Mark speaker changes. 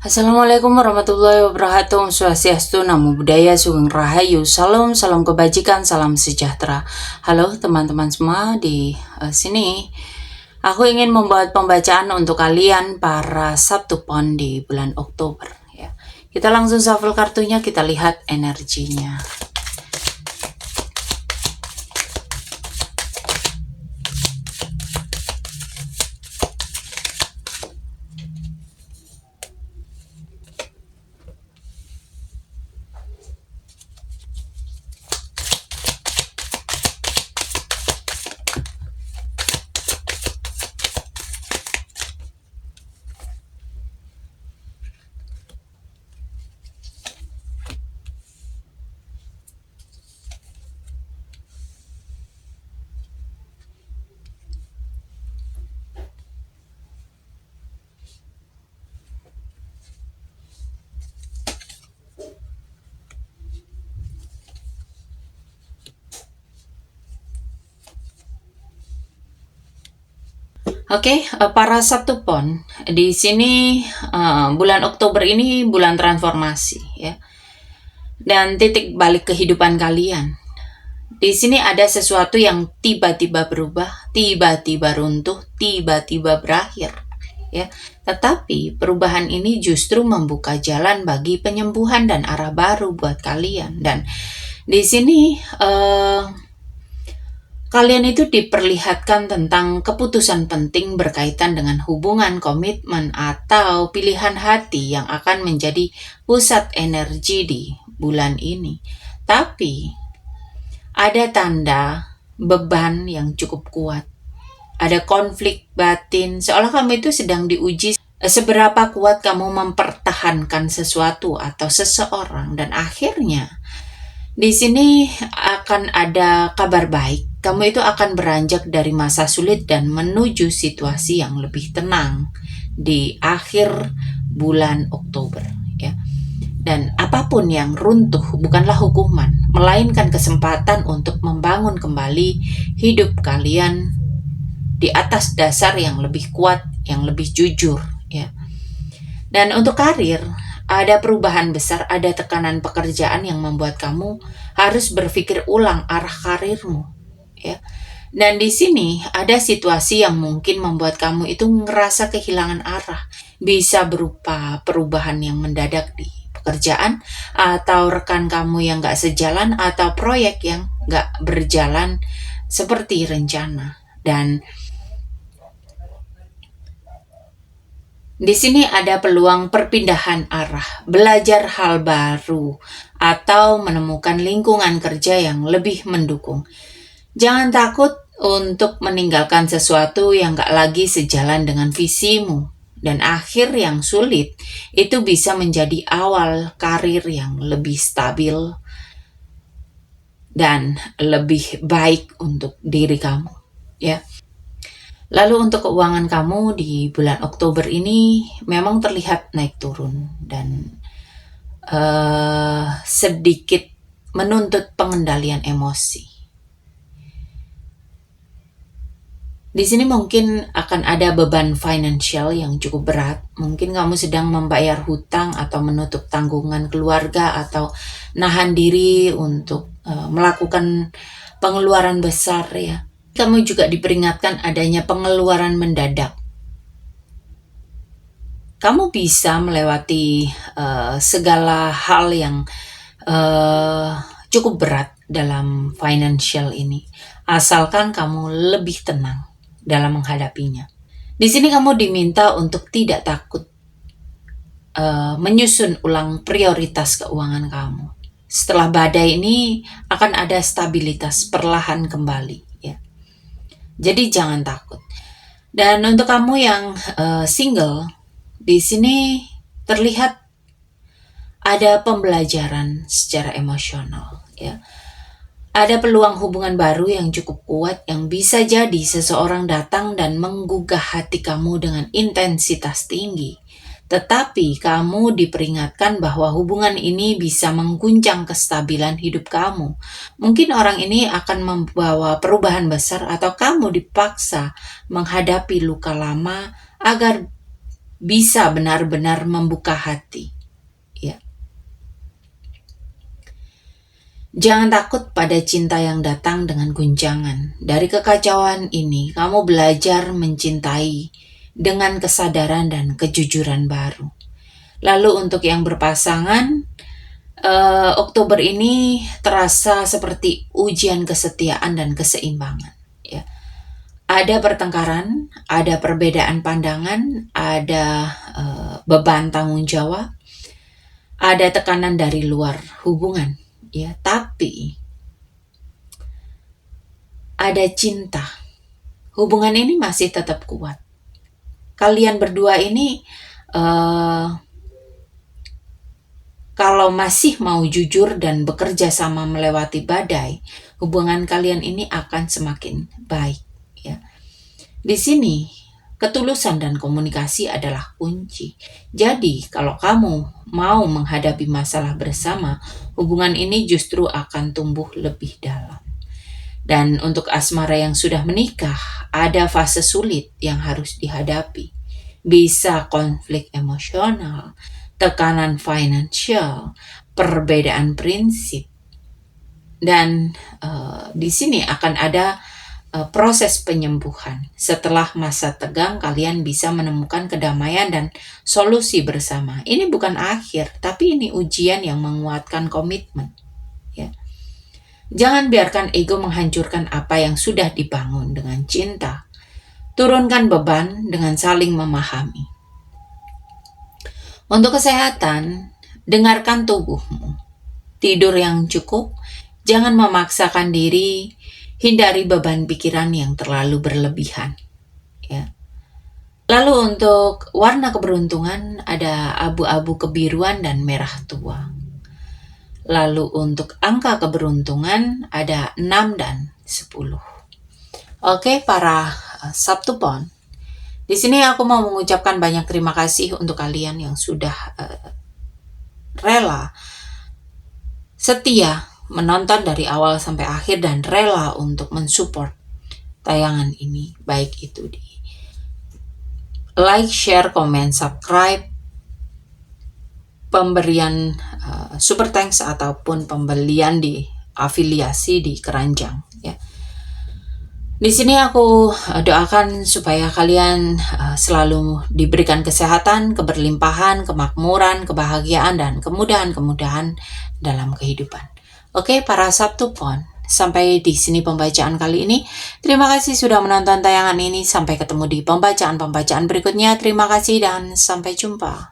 Speaker 1: Assalamualaikum warahmatullahi wabarakatuh. Om Swastiastu, Namo Buddhaya, Sugeng Rahayu, Salam, salam kebajikan, salam sejahtera. Halo teman-teman semua di sini. Aku ingin membuat pembacaan untuk kalian para Sabtu Pon di bulan Oktober. Ya. Kita langsung shuffle kartunya, kita lihat energinya. Oke, para Sabtu Pon, di sini bulan Oktober ini bulan transformasi ya. Dan titik balik kehidupan kalian. Di sini ada sesuatu yang tiba-tiba berubah, tiba-tiba runtuh, tiba-tiba berakhir ya. Tetapi perubahan ini justru membuka jalan bagi penyembuhan dan arah baru buat kalian. Dan di sini kalian itu diperlihatkan tentang keputusan penting berkaitan dengan hubungan, komitmen, atau pilihan hati yang akan menjadi pusat energi di bulan ini. Tapi ada tanda beban yang cukup kuat. Ada konflik batin, seolah kamu itu sedang diuji seberapa kuat kamu mempertahankan sesuatu atau seseorang, dan akhirnya di sini akan ada kabar baik. Kamu itu akan beranjak dari masa sulit dan menuju situasi yang lebih tenang di akhir bulan Oktober ya. Dan apapun yang runtuh bukanlah hukuman, melainkan kesempatan untuk membangun kembali hidup kalian di atas dasar yang lebih kuat, yang lebih jujur ya. Dan untuk karir, ada perubahan besar, ada tekanan pekerjaan yang membuat kamu harus berpikir ulang arah karirmu ya. Dan di sini ada situasi yang mungkin membuat kamu itu ngerasa kehilangan arah. Bisa berupa perubahan yang mendadak di pekerjaan, atau rekan kamu yang gak sejalan, atau proyek yang gak berjalan seperti rencana. Dan di sini ada peluang perpindahan arah, belajar hal baru, atau menemukan lingkungan kerja yang lebih mendukung. Jangan takut untuk meninggalkan sesuatu yang gak lagi sejalan dengan visimu. Dan akhir yang sulit itu bisa menjadi awal karir yang lebih stabil dan lebih baik untuk diri kamu ya. Lalu untuk keuangan kamu di bulan Oktober ini memang terlihat naik turun dan sedikit menuntut pengendalian emosi. Di sini mungkin akan ada beban financial yang cukup berat. Mungkin kamu sedang membayar hutang atau menutup tanggungan keluarga, atau nahan diri untuk melakukan pengeluaran besar ya. Kamu juga diperingatkan adanya pengeluaran mendadak. Kamu bisa melewati segala hal yang cukup berat dalam financial ini, asalkan kamu lebih tenang dalam menghadapinya. Di sini kamu diminta untuk tidak takut menyusun ulang prioritas keuangan kamu. Setelah badai ini akan ada stabilitas perlahan kembali ya. Jadi jangan takut. Dan untuk kamu yang single, di sini terlihat ada pembelajaran secara emosional ya. Ada peluang hubungan baru yang cukup kuat, yang bisa jadi seseorang datang dan menggugah hati kamu dengan intensitas tinggi. Tetapi kamu diperingatkan bahwa hubungan ini bisa mengguncang kestabilan hidup kamu. Mungkin orang ini akan membawa perubahan besar, atau kamu dipaksa menghadapi luka lama agar bisa benar-benar membuka hati. Ya. Jangan takut pada cinta yang datang dengan guncangan. Dari kekacauan ini, kamu belajar mencintai dengan kesadaran dan kejujuran baru. Lalu untuk yang berpasangan, Oktober ini terasa seperti ujian kesetiaan dan keseimbangan. Ya. Ada pertengkaran, ada perbedaan pandangan, ada beban tanggung jawab, ada tekanan dari luar hubungan. Ya, tapi ada cinta. Hubungan ini masih tetap kuat. Kalian berdua ini kalau masih mau jujur dan bekerja sama melewati badai, hubungan kalian ini akan semakin baik. Ya. Di sini, ketulusan dan komunikasi adalah kunci. Jadi, kalau kamu mau menghadapi masalah bersama, hubungan ini justru akan tumbuh lebih dalam. Dan untuk asmara yang sudah menikah, ada fase sulit yang harus dihadapi. Bisa konflik emosional, tekanan finansial, perbedaan prinsip. Dan di sini akan ada proses penyembuhan. Setelah masa tegang, kalian bisa menemukan kedamaian dan solusi bersama. Ini bukan akhir, tapi ini ujian yang menguatkan komitmen. Ya. Jangan biarkan ego menghancurkan apa yang sudah dibangun dengan cinta. Turunkan beban dengan saling memahami. Untuk kesehatan, dengarkan tubuhmu. Tidur yang cukup, jangan memaksakan diri, hindari beban pikiran yang terlalu berlebihan. Ya. Lalu untuk warna keberuntungan ada abu-abu kebiruan dan merah tua. Lalu untuk angka keberuntungan ada 6 dan 10. Oke, para Sabtupon. Di sini aku mau mengucapkan banyak terima kasih untuk kalian yang sudah rela, setia menonton dari awal sampai akhir dan rela untuk mensupport tayangan ini, baik itu di like, share, komen, subscribe, pemberian super thanks ataupun pembelian di afiliasi di keranjang. Ya. Di sini aku doakan supaya kalian selalu diberikan kesehatan, keberlimpahan, kemakmuran, kebahagiaan, dan kemudahan-kemudahan dalam kehidupan. Oke, para Sabtupon, sampai di sini pembacaan kali ini. Terima kasih sudah menonton tayangan ini. Sampai ketemu di pembacaan-pembacaan berikutnya. Terima kasih dan sampai jumpa.